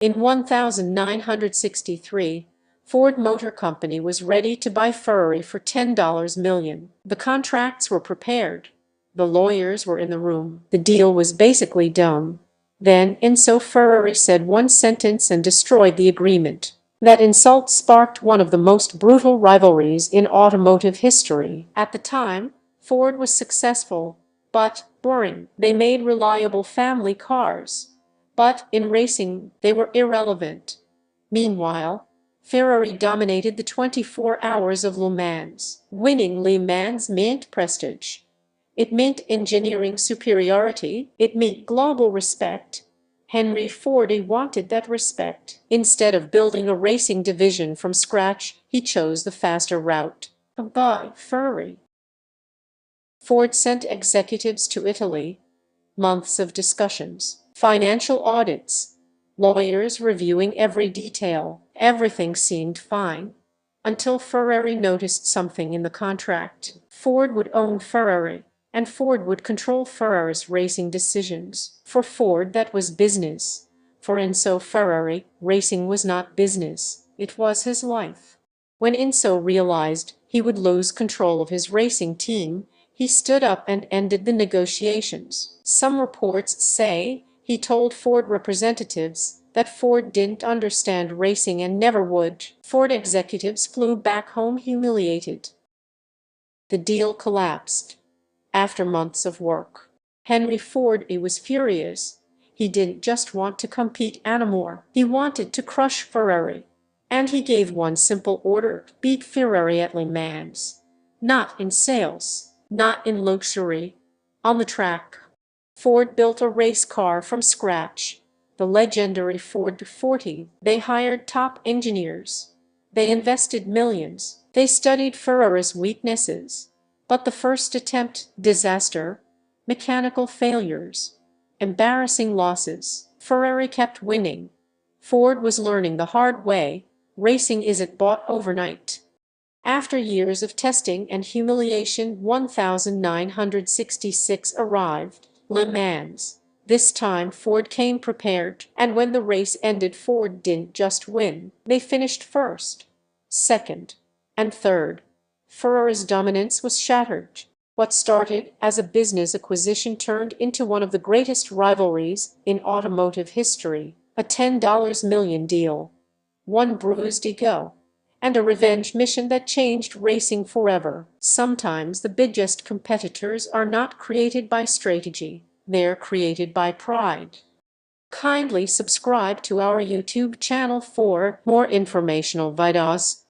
In 1963, Ford Motor Company was ready to buy Ferrari for $10 million. The contracts were prepared. The lawyers were in the room. The deal was basically done. Then Enzo Ferrari said one sentence and destroyed the agreement. That insult sparked one of the most brutal rivalries in automotive history. At the time, Ford was successful, but boring. They made reliable family cars. But in racing, they were irrelevant. Meanwhile, Ferrari dominated the 24 hours of Le Mans. Winning Le Mans meant prestige. It meant engineering superiority. It meant global respect. Henry Ford wanted that respect. Instead of building a racing division from scratch, he chose the faster route. Buy Ferrari. Ford sent executives to Italy. Months of discussions, financial audits, lawyers reviewing every detail. Everything seemed fine until Ferrari noticed something in the contract. Ford would own Ferrari, and Ford would control Ferrari's racing decisions. For Ford, that was business. For Enzo Ferrari, racing was not business, it was his life. When Enzo realized he would lose control of his racing team, he stood up and ended the negotiations. Some reports say he told Ford representatives that Ford didn't understand racing and never would. Ford executives flew back home humiliated. The deal collapsed. After months of work, Henry Ford was furious. He didn't just want to compete anymore. He wanted to crush Ferrari. And he gave one simple order: beat Ferrari at Le Mans. Not in sales. Not in luxury, on the track. Ford built a race car from scratch, the legendary Ford 40. They hired top engineers. They invested millions. They studied Ferrari's weaknesses. But the first attempt, disaster, mechanical failures, embarrassing losses. Ferrari kept winning. Ford was learning the hard way. Racing isn't bought overnight. After years of testing and humiliation, 1966 arrived, Le Mans. This time Ford came prepared, and when the race ended, Ford didn't just win. They finished first, second, and third. Ferrari's dominance was shattered. What started as a business acquisition turned into one of the greatest rivalries in automotive history, a $10 million deal, one bruised ego, and a revenge mission that changed racing forever. Sometimes the biggest competitors are not created by strategy, they're created by pride. Kindly subscribe to our YouTube channel for more informational videos.